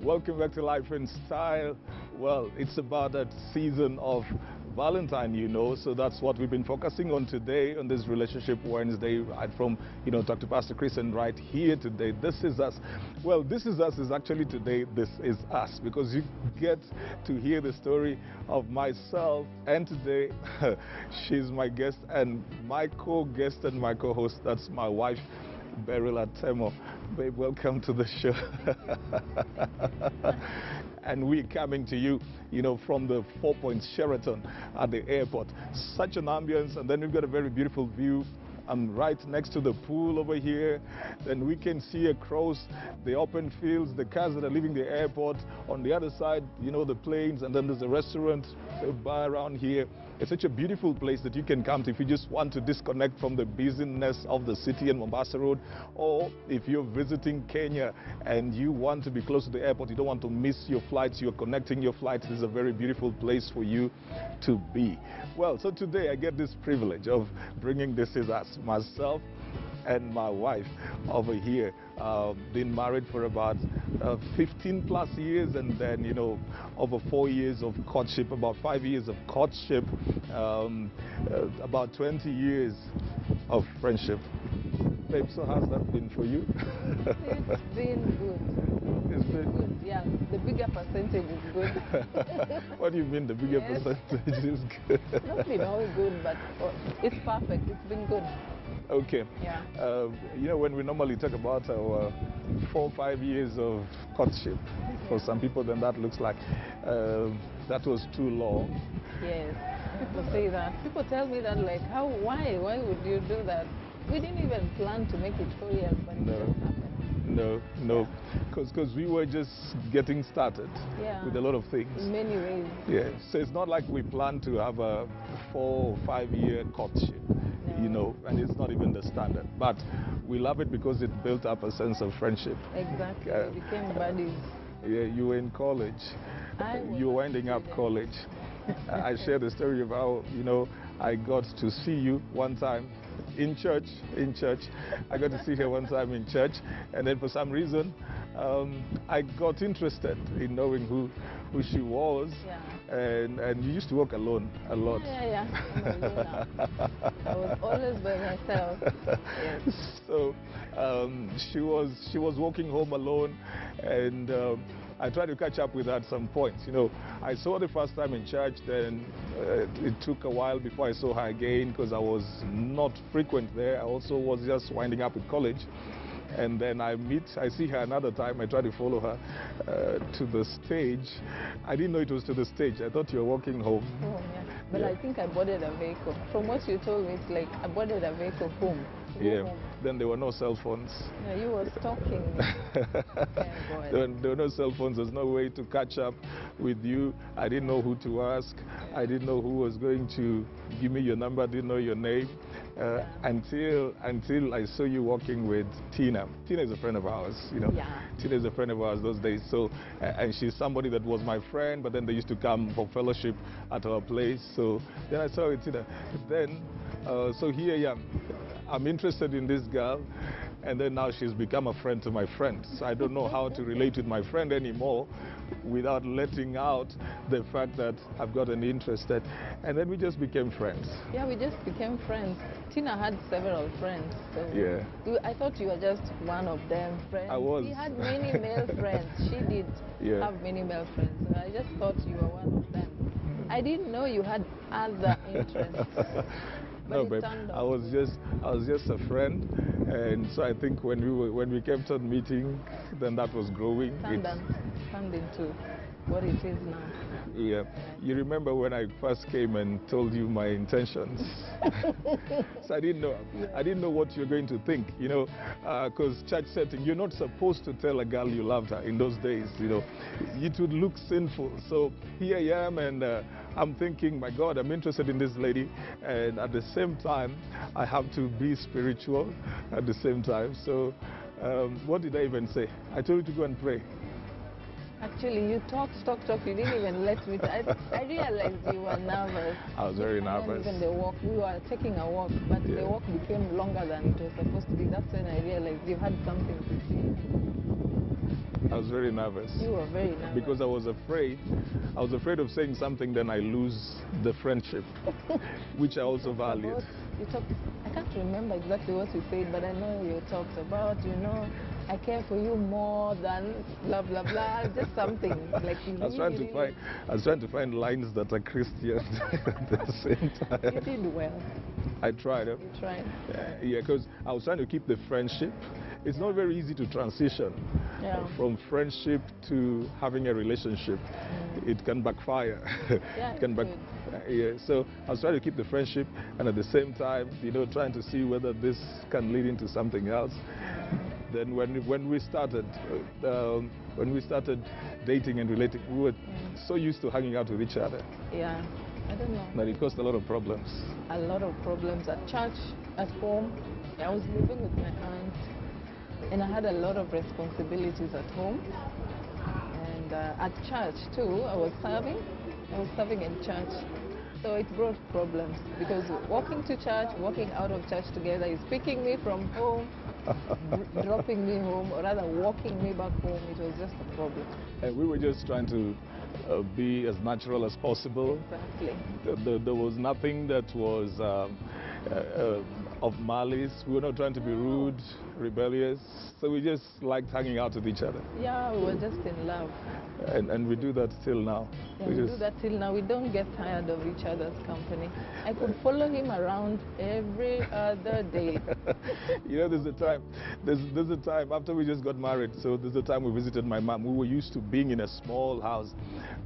Welcome back to Life in Style. Well, it's about that season of Valentine, you know, so that's what we've been focusing on today on this Relationship Wednesday. From, talk to Pastor Chris, and right here today, This Is Us. Well, This Is Us is actually today, This Is Us, because you get to hear the story of myself, and today she's my guest and my co-guest and my co-host. That's my wife, Beryl Atemo. Babe, welcome to the show. And we're coming to you, from the 4 Points Sheraton at the airport. Such an ambience, and then we've got a very beautiful view. I'm right next to the pool over here. Then we can see across the open fields, the cars that are leaving the airport. On the other side, the planes, and then there's a restaurant, a bar around here. It's such a beautiful place that you can come to if you just want to disconnect from the busyness of the city and Mombasa Road, or if you're visiting Kenya and you want to be close to the airport, you don't want to miss your flights, you're connecting your flights. This is a very beautiful place for you to be. Well, so today I get this privilege of bringing This Is Us, myself and my wife over here. Been married for about 15 plus years, and then over 4 years of courtship, about 5 years of courtship, about 20 years of friendship. Babe, so how's that been for you? It's been good. It's been good. Yeah, the bigger percentage is good. What do you mean the bigger percentage is good? Not been all good, but it's perfect. It's been good. Okay. Yeah. When we normally talk about our 4 or 5 years of courtship, for some people, then that looks like that was too long. Yes. People say that. People tell me that, like, why would you do that? We didn't even plan to make it 4 years, but it just happened. No, because we were just getting started with a lot of things. In many ways. Yeah, so it's not like we plan to have a 4 or 5 year courtship, and it's not even the standard. But we love it because it built up a sense of friendship. Exactly, we became buddies. Yeah, you were in college. You were winding up college. I shared the story of how, I got to see you one time in church. I got to see her one time in church, and then for some reason I got interested in knowing who she was. And you used to walk alone a lot. Yeah. I'm alone now. I was always by myself. Yes. So she was walking home alone, and I tried to catch up with her at some point. I saw her the first time in church, then it took a while before I saw her again because I was not frequent there. I also was just winding up with college. And then I see her another time. I try to follow her to the stage. I didn't know it was to the stage. I thought you were walking home. Oh, yeah. But I think I boarded a vehicle. From what you told me, it's like I boarded a vehicle home. Home. Then there were no cell phones. Yeah, you were stalking me. There were no cell phones. There's no way to catch up with you. I didn't know who to ask. I didn't know who was going to give me your number. I didn't know your name. Until I saw you walking with Tina. Tina is a friend of ours, Yeah. Tina is a friend of ours those days. So, and she's somebody that was my friend, but then they used to come for fellowship at our place. So then I saw Tina. Then, so here I am. I'm interested in this girl, and then now she's become a friend to my friend. So I don't know how to relate with my friend anymore without letting out the fact that I've gotten interested. And then we just became friends. Yeah, we just became friends. Tina had several friends. So yeah. I thought you were just one of them friends. I was. She had many male friends. She did have many male friends. So I just thought you were one of them. I didn't know you had other interests. No, babe. I was just a friend, and so I think when we kept on meeting, then that was growing. Turned into what it is now. Yeah. You remember when I first came and told you my intentions? So I didn't know what you're going to think, because church setting, you're not supposed to tell a girl you loved her in those days, It would look sinful. So here I am, and I'm thinking, my God, I'm interested in this lady, and at the same time, I have to be spiritual at the same time. So what did I even say? I told you to go and pray. Actually, you talked. You didn't even let me. I realized you were nervous. I was very nervous. Even the walk, we were taking a walk, but the walk became longer than it was supposed to be. That's when I realized you had something to say. I was very nervous. You were very nervous. Because I was afraid of saying something, then I lose the friendship, which I also valued. I can't remember exactly what you said, but I know you talked about, I care for you more than blah, blah, blah, just something like you I was trying to find lines that are Christian at the same time. You did well. I tried. You tried. Yeah, because I was trying to keep the friendship. It's not very easy to transition from friendship to having a relationship. It can backfire. Yeah, it can yeah, so I was trying to keep the friendship, and at the same time, trying to see whether this can lead into something else. Then when we started dating and relating, we were so used to hanging out with each other. Yeah, I don't know. That it caused a lot of problems. A lot of problems at church, at home. I was living with my aunt, and I had a lot of responsibilities at home. And at church too, I was serving in church. So it brought problems because walking to church, walking out of church together is picking me from home, dropping me home, or rather walking me back home. It was just a problem. And we were just trying to be as natural as possible. Exactly. There was nothing that was of malice. We were not trying to be rude, rebellious. So we just liked hanging out with each other. Yeah, we were just in love. And we do that till now. Yeah, we do that till now. We don't get tired of each other's company. I could follow him around every other day. There's a time after we just got married. So there's a time we visited my mom. We were used to being in a small house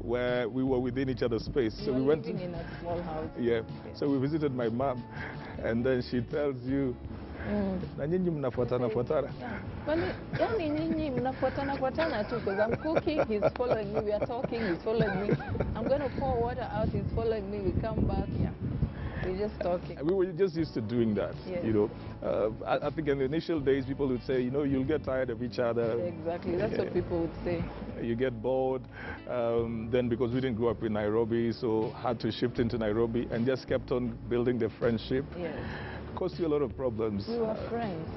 where we were within each other's space. So we went living in a small house. Yeah. So we visited my mom, and then she tells you, na nyinyi mnafuatana fuatana. Yani nyinyi mnafuatana fuatana too, because I'm cooking, he's following me, we are talking, he's following me. I'm going to pour water out, he's following me, we come back, we're just talking. We were just used to doing that, yes. I think in the initial days, people would say, you'll get tired of each other. Exactly, that's what people would say. You get bored. Then because we didn't grow up in Nairobi, so had to shift into Nairobi and just kept on building the friendship. Yes. Caused you a lot of problems. We were friends.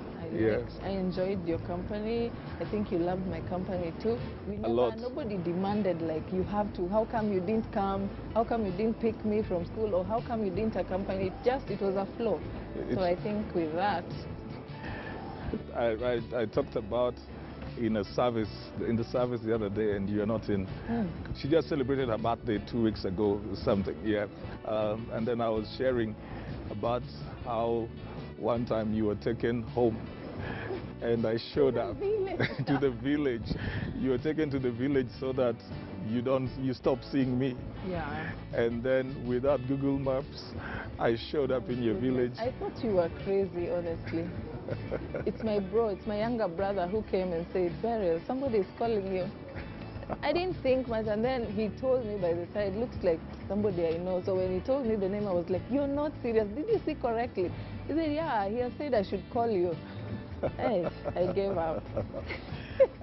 I enjoyed your company. I think you loved my company too. A lot. Nobody demanded like you have to. How come you didn't come? How come you didn't pick me from school? Or how come you didn't accompany? It was a flow. So I think with that. I talked about in the service the other day, and you're not in. She just celebrated her birthday 2 weeks ago or something, and then I was sharing about how one time you were taken home, and I showed up to the village. You were taken to the village so that you stop seeing me. Yeah. And then without Google Maps, I showed up in your village. I thought you were crazy, honestly. It's my younger brother who came and said, Beryl, somebody is calling you. I didn't think much, and then he told me by the side, looks like somebody I know. So when he told me the name, I was like, you're not serious. Did you see correctly? He said, yeah, he has said I should call you. Hey, I gave up.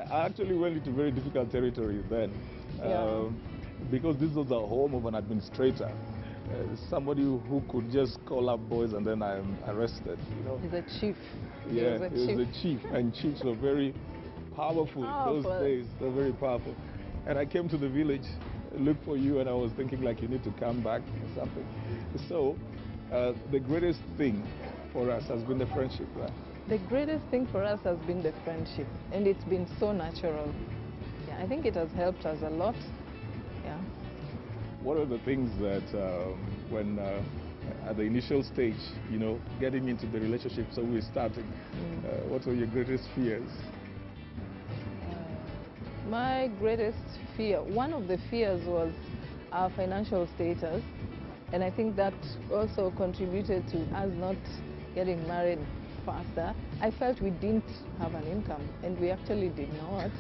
I actually went into very difficult territory then. Because this was a home of an administrator. Somebody who could just call up boys and then I'm arrested. He's a chief. Yeah, he was a chief. And chiefs were very powerful those days. They're very powerful. And I came to the village, looked for you, and I was thinking like you need to come back or something. So the greatest thing for us has been the friendship, right? The greatest thing for us has been the friendship, and it's been so natural. Yeah, I think it has helped us a lot. Yeah. What are the things that when at the initial stage, getting into the relationship, so we're starting, what were your greatest fears? My greatest fear, one of the fears was our financial status, and I think that also contributed to us not getting married faster. I felt we didn't have an income, and we actually did not.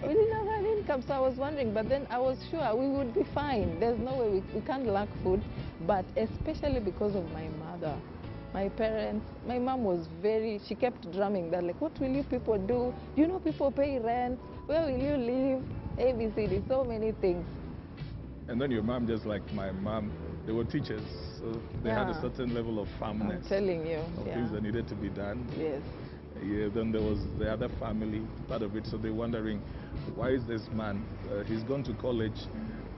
We didn't have an income, so I was wondering, but then I was sure we would be fine. There's no way we can't lack food, but especially because of my mother. My parents, my mom was she kept drumming that, like, what will you people do? Do you know people pay rent? Where will you live? ABCD, so many things. And then your mom, just like my mom, they were teachers, so they had a certain level of firmness. I'm telling you. Of things that needed to be done. Yes. Yeah, then there was the other family part of it, so they're wondering, why is this man, he's gone to college,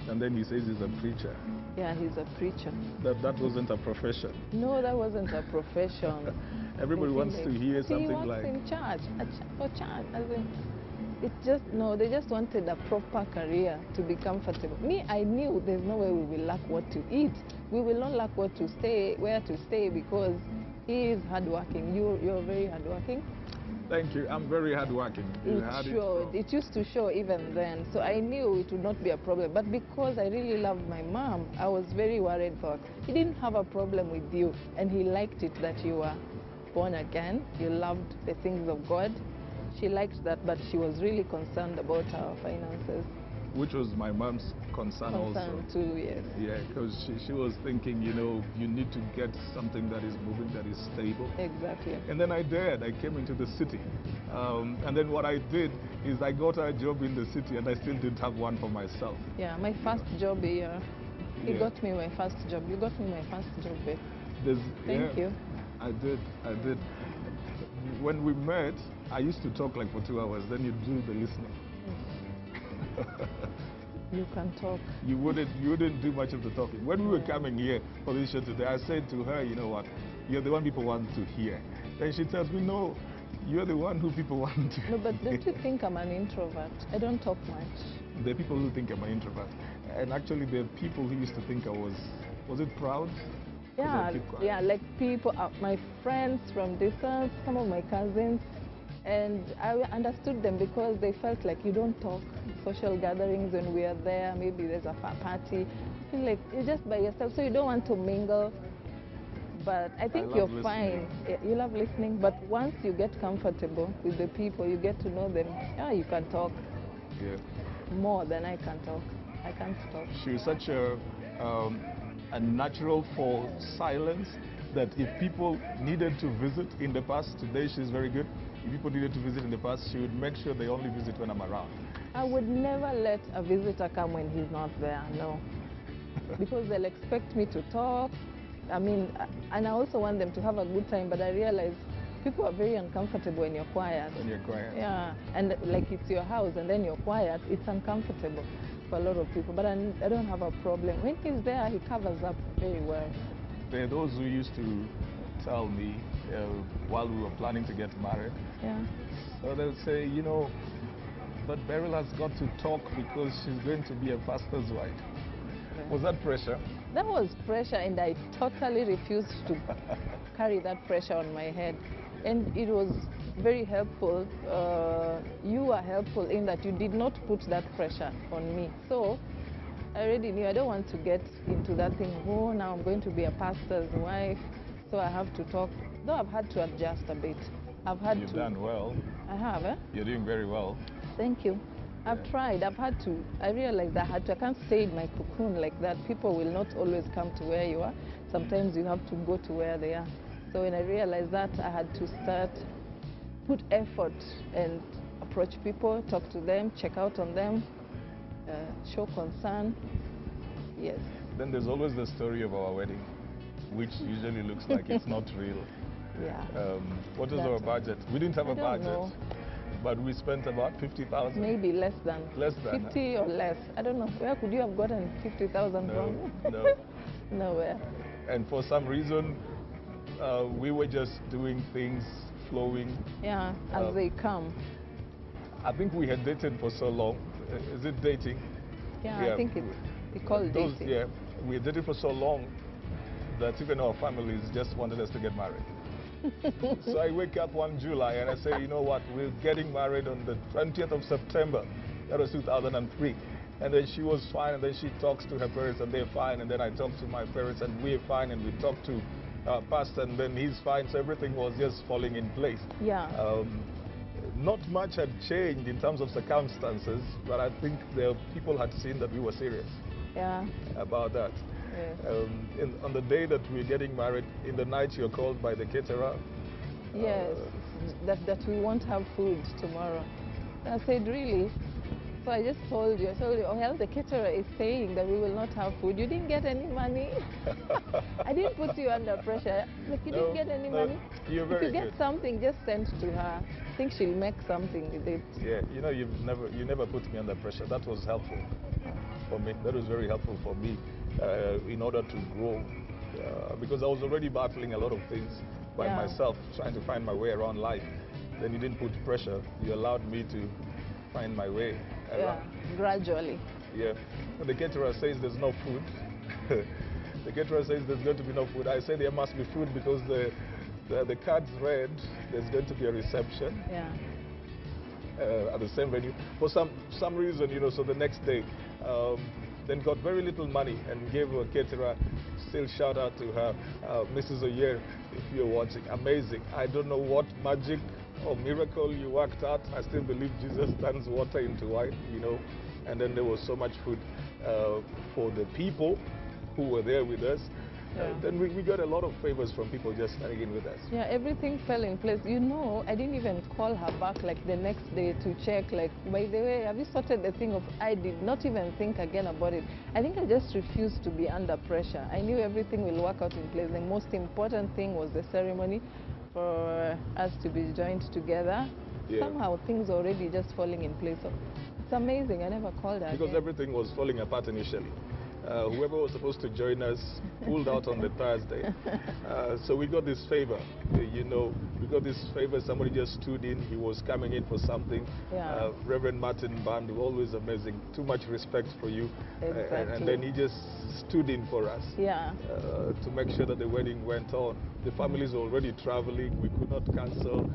and then he says he's a preacher. Yeah, he's a preacher. That wasn't a profession. No, that wasn't a profession. Everybody wants to hear something he works like... in church, for church. As in, it's just, no, they just wanted a proper career to be comfortable. Me, I knew there's no way we will lack what to eat. We will not lack what to stay, where to stay, because he is hardworking. You're very hardworking. Thank you. I'm very hardworking. It showed. It used to show even then. So I knew it would not be a problem. But because I really loved my mom, I was very worried for her. He didn't have a problem with you, and he liked it that you were born again. You loved the things of God. She liked that, but she was really concerned about our finances. Which was my mom's concern also. Too, yes. Yeah, because she was thinking, you know, you need to get something that is moving, that is stable. Exactly. And then I did. I came into the city. And then what I did is I got a job in the city, and I still didn't have one for myself. Yeah, my first job here. He got me my first job. You got me my first job, babe. Thank you. I did. When we met, I used to talk like for 2 hours, then you do the listening. You can talk. You wouldn't do much of the talking. When we were coming here for this show today, I said to her, you know what, you're the one people want to hear. Then she tells me, no, you're the one who people want to hear. No, but don't you think I'm an introvert? I don't talk much. There are people who think I'm an introvert. And actually there are people who used to think I was it proud? Yeah, like people, my friends from distance, some of my cousins, and I understood them because they felt like you don't talk. Social gatherings, when we are there, maybe there's a party, you feel like you're just by yourself, so you don't want to mingle. But I think you're fine. You love listening, but once you get comfortable with the people, you get to know them, you can talk. Yeah. More than I can talk. I can't talk. She's such a natural for silence that if people needed to visit in the past, today she's very good. If people needed to visit in the past, she would make sure they only visit when I'm around. I would never let a visitor come when he's not there, no. Because they'll expect me to talk. I mean, and I also want them to have a good time, but I realize people are very uncomfortable when you're quiet. When you're quiet. Yeah, and like it's your house and then you're quiet, it's uncomfortable for a lot of people. But I don't have a problem. When he's there, he covers up very well. There are those who used to tell me while we were planning to get married. Yeah. So they'll say, you know, but Beryl has got to talk because she's going to be a pastor's wife. Yeah. Was that pressure? That was pressure, and I totally refused to carry that pressure on my head. And it was very helpful. You were helpful in that you did not put that pressure on me. So I already knew I don't want to get into that thing, oh, now I'm going to be a pastor's wife, so I have to talk. Though I've had to adjust a bit. You've done well. I have, eh? You're doing very well. Thank you. I've tried. I've had to. I realized I had to. I can't stay in my cocoon like that. People will not always come to where you are. Sometimes you have to go to where they are. So when I realized that, I had to put effort and approach people, talk to them, check out on them, show concern. Yes. Then there's always the story of our wedding, which usually looks like it's not real. Yeah. What was our budget? We didn't have a budget. Know. But we spent about 50,000. Maybe less than. Less than 50 or less. I don't know. Where could you have gotten 50,000 from? No. Nowhere. And for some reason, we were just doing things, flowing. Yeah, as they come. I think we had dated for so long. Is it dating? Yeah, I think it's called dating. Yeah, we had dated for so long that even our families just wanted us to get married. So I wake up one July and I say, you know what, we're getting married on the 20th of September. That was 2003. And then she was fine, and then she talks to her parents and they're fine. And then I talk to my parents and we're fine, and we talk to our pastor and then he's fine. So everything was just falling in place. Yeah. Not much had changed in terms of circumstances, but I think the people had seen that we were serious. Yeah. About that. Yes. On the day that we're getting married, in the night you're called by the caterer. Yes, that we won't have food tomorrow. I said, really? So So I just told you, oh hell, the caterer is saying that we will not have food. You didn't get any money. I didn't put you under pressure. Like, you didn't get any money. You're very if you get something, just send to her. I think she'll make something with it. Yeah, you know, you never put me under pressure. That was helpful for me. That was very helpful for me in order to grow. Because I was already battling a lot of things by myself, trying to find my way around life. Then you didn't put pressure. You allowed me to find my way around. Yeah, gradually. Yeah. When the caterer says there's no food, the caterer says there's going to be no food. I say there must be food because the card's read. There's going to be a reception. Yeah. At the same venue for some reason, you know. So the next day, then got very little money and gave a caterer. Still shout out to her, Mrs. Oyer, if you're watching. Amazing. I don't know what magic or miracle you worked out. I still believe Jesus turns water into wine, you know. And then there was so much food for the people who were there with us. Yeah. Then we got a lot of favors from people just standing in with us. Yeah, everything fell in place. You know, I didn't even call her back like the next day to check, like, by the way, have you sorted the thing of, I did not even think again about it. I think I just refused to be under pressure. I knew everything will work out in place. The most important thing was the ceremony for us to be joined together. Yeah. Somehow things were already just falling in place. So it's amazing. I never called her because again. Everything was falling apart initially. Whoever was supposed to join us pulled out on the Thursday. So we got this favor, you know, we got this favor. Somebody just stood in. He was coming in for something. Yeah. Reverend Martin Band, always amazing. Too much respect for you. Exactly. And then he just stood in for us. Yeah. To make sure that the wedding went on. The families were already traveling. We could not cancel.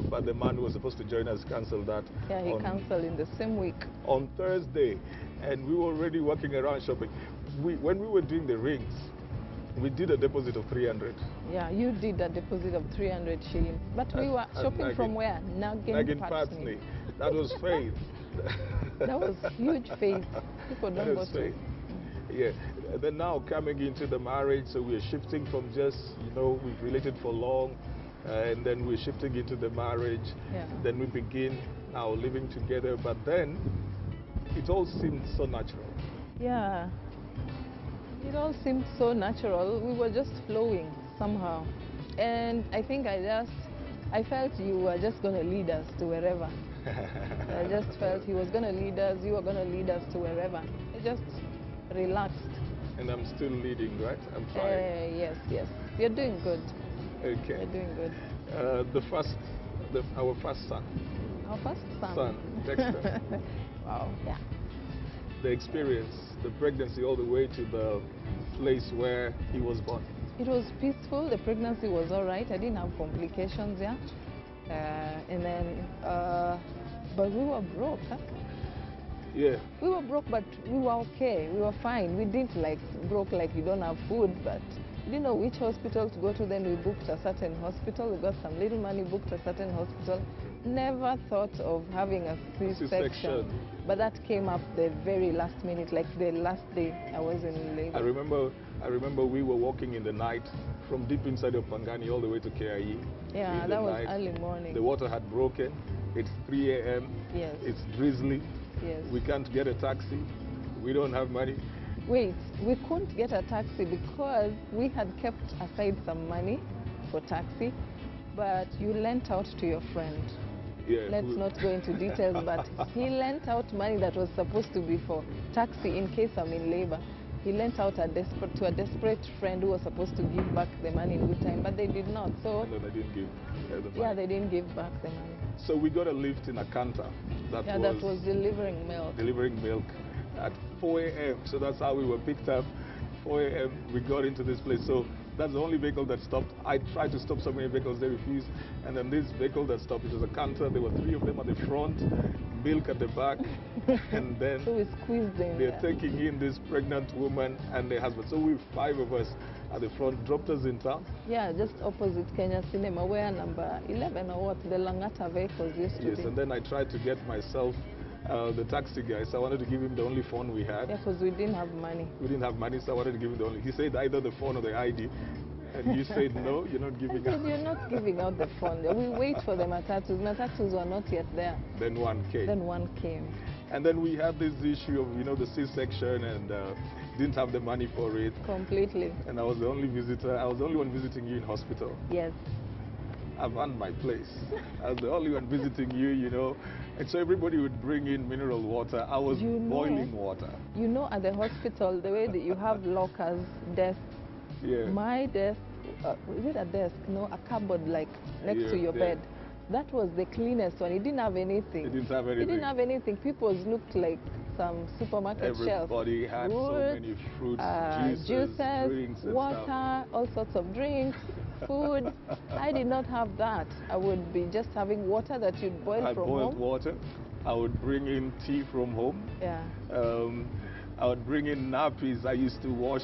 But the man who was supposed to join us canceled that. Yeah, he canceled in the same week. On Thursday. And we were already walking around shopping. When we were doing the rings, we did a deposit of 300. Yeah, you did a deposit of 300 shillings. But we were shopping from where? Nagin Patney. That was faith. That was huge faith. People don't go to. Yeah. Then now coming into the marriage, so we're shifting from just, you know, we've related for long, and then we're shifting into the marriage. Yeah. Then we begin now living together. But then it all seemed so natural. Yeah. It all seemed so natural. We were just flowing somehow. And I think I felt you were just going to lead us to wherever. I just felt he was going to lead us, you were going to lead us to wherever. I just relaxed. And I'm still leading, right? I'm trying. Yes, yes. You're doing good. Okay. You're doing good. Our first son. Our first son? Son, Dexter. Wow, yeah. The experience, the pregnancy all the way to the place where he was born. It was peaceful. The pregnancy was all right. I didn't have complications, yeah. But we were broke, huh? Yeah. We were broke, but we were okay. We were fine. We didn't like broke like you don't have food, but we didn't know which hospital to go to. Then we booked a certain hospital. We got some little money, booked a certain hospital. Never thought of having a C-section. But that came up the very last minute, like the last day I was in labor. I remember we were walking in the night from deep inside of Pangani all the way to KIE. Yeah, that was early morning. The water had broken. It's 3 a.m. Yes. It's drizzly. Yes. We can't get a taxi. We don't have money. Wait, we couldn't get a taxi because we had kept aside some money for taxi, but you lent out to your friend. Yeah, Let's not go into details, but he lent out money that was supposed to be for taxi in case I'm in labor. He lent out to a desperate friend who was supposed to give back the money in good time, but they did not. So no, they didn't give the money. Yeah, they didn't give back the money. So we got a lift in a canter that was delivering milk. Delivering milk at 4 a.m. So that's how we were picked up. 4 a.m. we got into this place. So that's the only vehicle that stopped. I tried to stop so many vehicles, they refused. And then this vehicle that stopped, it was a canter. There were 3 of them at the front, milk at the back, and then so we squeezed in. They're taking in this pregnant woman and their husband. So we 5 of us at the front, dropped us in town. Yeah, just opposite Kenya Cinema, where number 11 or what, the Langata vehicles used to be. Yes, and then I tried to get myself the taxi guy, so I wanted to give him the only phone we had. Yeah, because we didn't have money. We didn't have money, so I wanted to give him the only. He said either the phone or the ID. And you said, no, you're not giving out. You're not giving out the phone. We wait for the matatus. Matatus were not yet there. Then one came. Then one came. And then we had this issue of, the C-section, and didn't have the money for it. Completely. And I was the only visitor. I was the only one visiting you in hospital. Yes. I've earned my place. I was the only one visiting you. And so everybody would bring in mineral water. I was boiling water. At the hospital, the way that you have lockers, desks, Yeah. my desk, is it a desk? No, a cupboard like next to your bed. That was the cleanest one. It didn't have anything. It didn't have anything. It didn't have anything. People's looked like some supermarket shelf. Everybody had so many fruits, juices, drinks, and water, stuff. all sorts of drinks, food. I did not have that. I would be just having water that you'd boil from home. I boiled water. I would bring in tea from home. Yeah. I would bring in nappies. I used to wash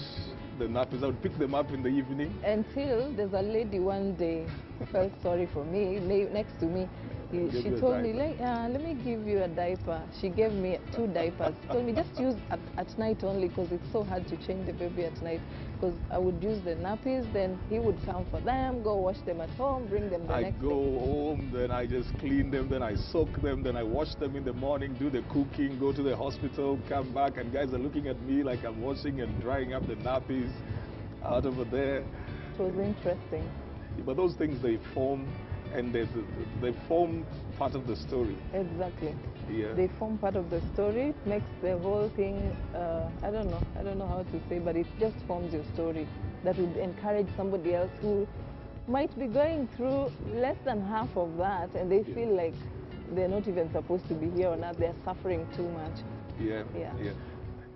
the nappies. I would pick them up in the evening. Until there's a lady one day who felt sorry for me, next to me. She told me, let me give you a diaper. She gave me 2 diapers. She told me, just use at night only, because it's so hard to change the baby at night. Because I would use the nappies, then he would come for them, go wash them at home, bring them the next day. I go home, then I just clean them, then I soak them, then I wash them in the morning, do the cooking, go to the hospital, come back, and guys are looking at me like I'm washing and drying up the nappies out over there. It was interesting. But those things, they form, and they form part of the story. Exactly. Yeah. They form part of the story, makes the whole thing, I don't know how to say, but it just forms your story that would encourage somebody else who might be going through less than half of that, and they feel like they're not even supposed to be here on earth. They're suffering too much. Yeah.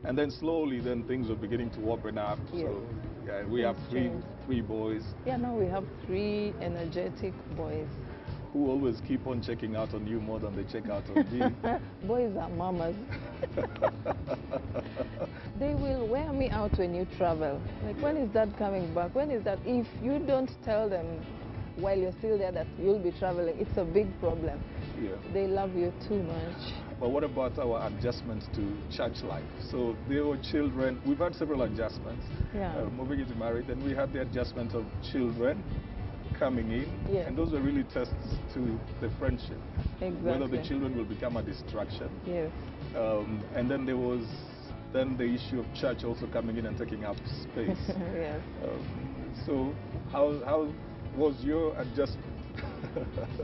And then slowly, then things were beginning to open up. Yes. So yeah, we have three boys. Yeah, now we have 3 energetic boys. Who always keep on checking out on you more than they check out on me. Boys are mamas. They will wear me out when you travel. Like, when is that coming back? When is that? If you don't tell them while you're still there that you'll be traveling, it's a big problem. Yeah. They love you too much. But what about our adjustments to church life? So they were children. We've had several adjustments. Yeah. Moving into marriage, and we had the adjustment of children coming in. Yes. And those are really tests to the friendship. Exactly. Whether the children will become a distraction. Yes. And then there was the issue of church also coming in and taking up space. Yes. So how was your adjustment?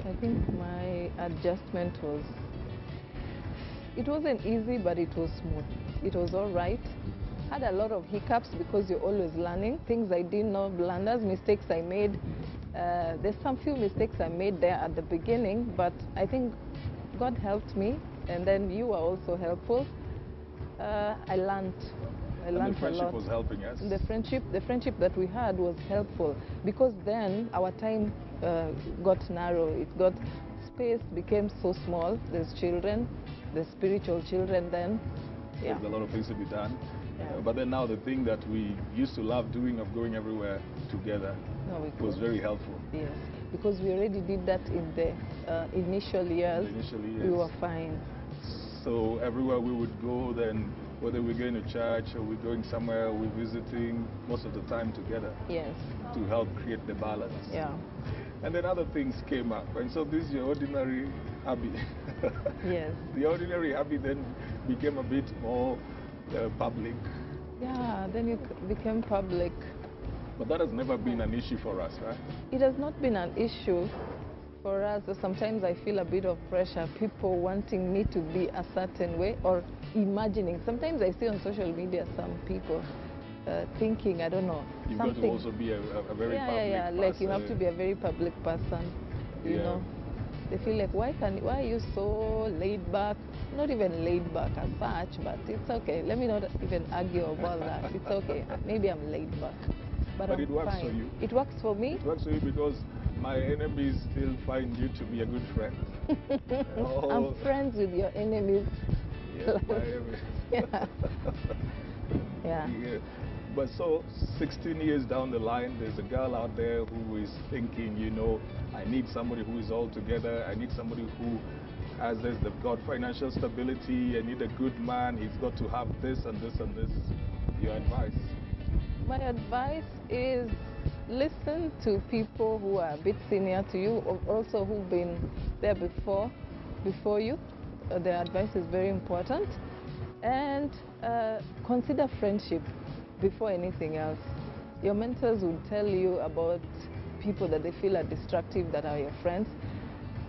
I think my adjustment it wasn't easy, but it was smooth. It was all right. Had a lot of hiccups because you're always learning. Things I didn't know, blunders, mistakes I made. There's some few mistakes I made there at the beginning, but I think God helped me, and then you were also helpful. I learned a lot. The friendship was helping us. The friendship that we had was helpful, because then our time got narrow. It got, space became so small. There's children, the spiritual children then. Yeah. There's a lot of things to be done. Yeah. But then now the thing that we used to love doing, of going everywhere together, was very helpful. Yes, because we already did that in the initial years. We were fine. So everywhere we would go, then whether we're going to church or we're going somewhere, we're visiting most of the time together. Yes. To help create the balance. Yeah. And then other things came up. And so this is your ordinary hobby. Yes. The ordinary hobby then became a bit more public. Yeah, then it became public. But that has never been an issue for us, right? It has not been an issue for us. Sometimes I feel a bit of pressure, people wanting me to be a certain way or imagining. Sometimes I see on social media some people thinking, I don't know, You've something. got to also be a very public person. Like you have to be a very public person, you know. They feel like, why are you so laid back? Not even laid back as such, but it's okay. Let me not even argue about that. It's okay. Maybe I'm laid back. But it works fine. for you. It works for me. It works for you because my enemies still find you to be a good friend. I'm friends with your enemies. Yeah, my enemies. Yeah. But so 16 years down the line, there's a girl out there who is thinking, I need somebody who is all together. I need somebody who they've got financial stability. I need a good man. He's got to have this and this and this. Your advice? My advice is listen to people who are a bit senior to you, or also who've been there before you. their advice is very important. And consider friendship before anything else. Your mentors would tell you about people that they feel are destructive that are your friends.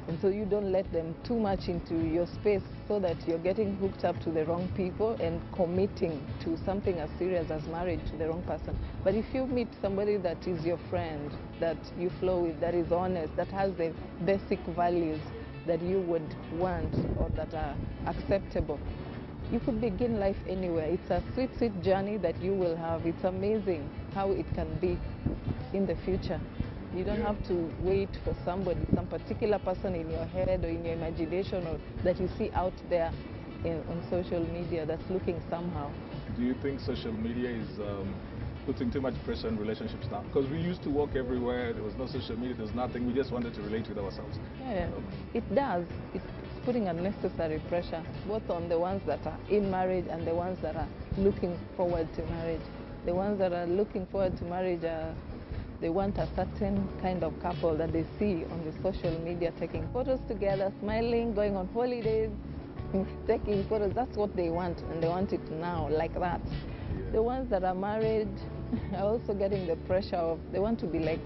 And so you don't let them too much into your space so that you're getting hooked up to the wrong people and committing to something as serious as marriage to the wrong person. But if you meet somebody that is your friend, that you flow with, that is honest, that has the basic values that you would want or that are acceptable, you could begin life anywhere. It's a sweet, sweet journey that you will have. It's amazing how it can be in the future. You don't have to wait for somebody, some particular person in your head or in your imagination or that you see out there on social media that's looking somehow. Do you think social media is putting too much pressure on relationships now? Because we used to walk everywhere, there was no social media, there was nothing, we just wanted to relate with ourselves. Yeah, it does. It's putting unnecessary pressure, both on the ones that are in marriage and the ones that are looking forward to marriage. The ones that are looking forward to marriage they want a certain kind of couple that they see on the social media, taking photos together, smiling, going on holidays, taking photos. That's what they want, and they want it now, like that. Yeah. The ones that are married are also getting the pressure of, they want to be like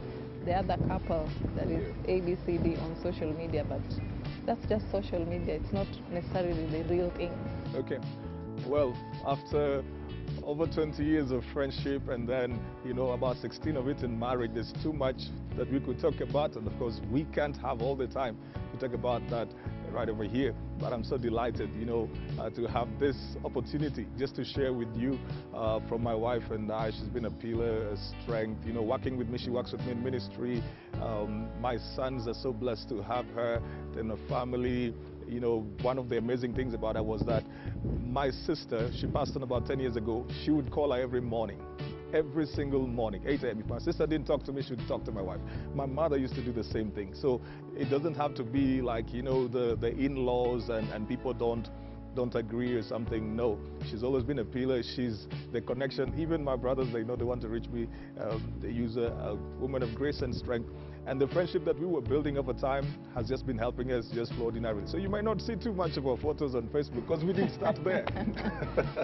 the other couple that is ABCD on social media, but that's just social media. It's not necessarily the real thing. Okay. Well, after over 20 years of friendship and then, you know, about 16 of it in marriage, there's too much that we could talk about. And of course, we can't have all the time to talk about that right over here. But I'm so delighted, you know, to have this opportunity just to share with you from my wife and I. She's been a pillar, a strength, you know, working with me. She works with me in ministry. My sons are so blessed to have her. Then a family. You know, one of the amazing things about her was that my sister, she passed on about 10 years ago, she would call her every morning. Every single morning, 8 a.m. If my sister didn't talk to me, she would talk to my wife. My mother used to do the same thing. So it doesn't have to be like, you know, the in-laws and people don't agree or something. No, she's always been a pillar. She's the connection. Even my brothers, they know they want to reach me. They use a woman of grace and strength. And the friendship that we were building over time has just been helping us just flow ordinarily. So you might not see too much of our photos on Facebook because we didn't start there.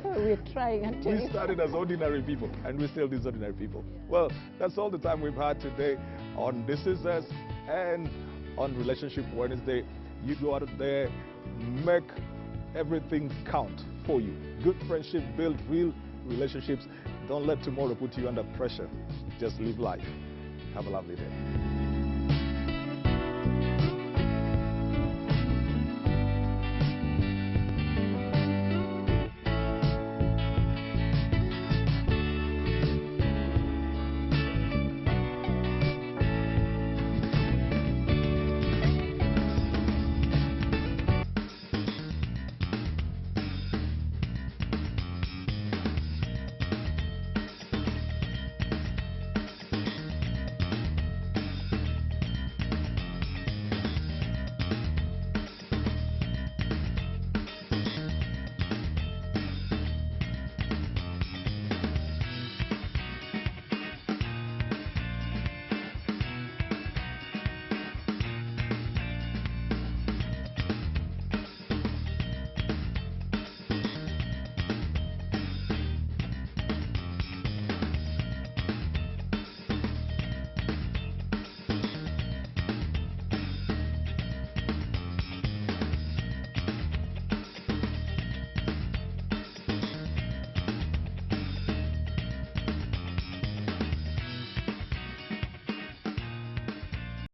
We're trying until we started as ordinary people, and we still these ordinary people. Well, that's all the time we've had today on This Is Us and on Relationship Wednesday. You go out there, make everything count for you. Good friendship, build real relationships. Don't let tomorrow put you under pressure. Just live life. Have a lovely day.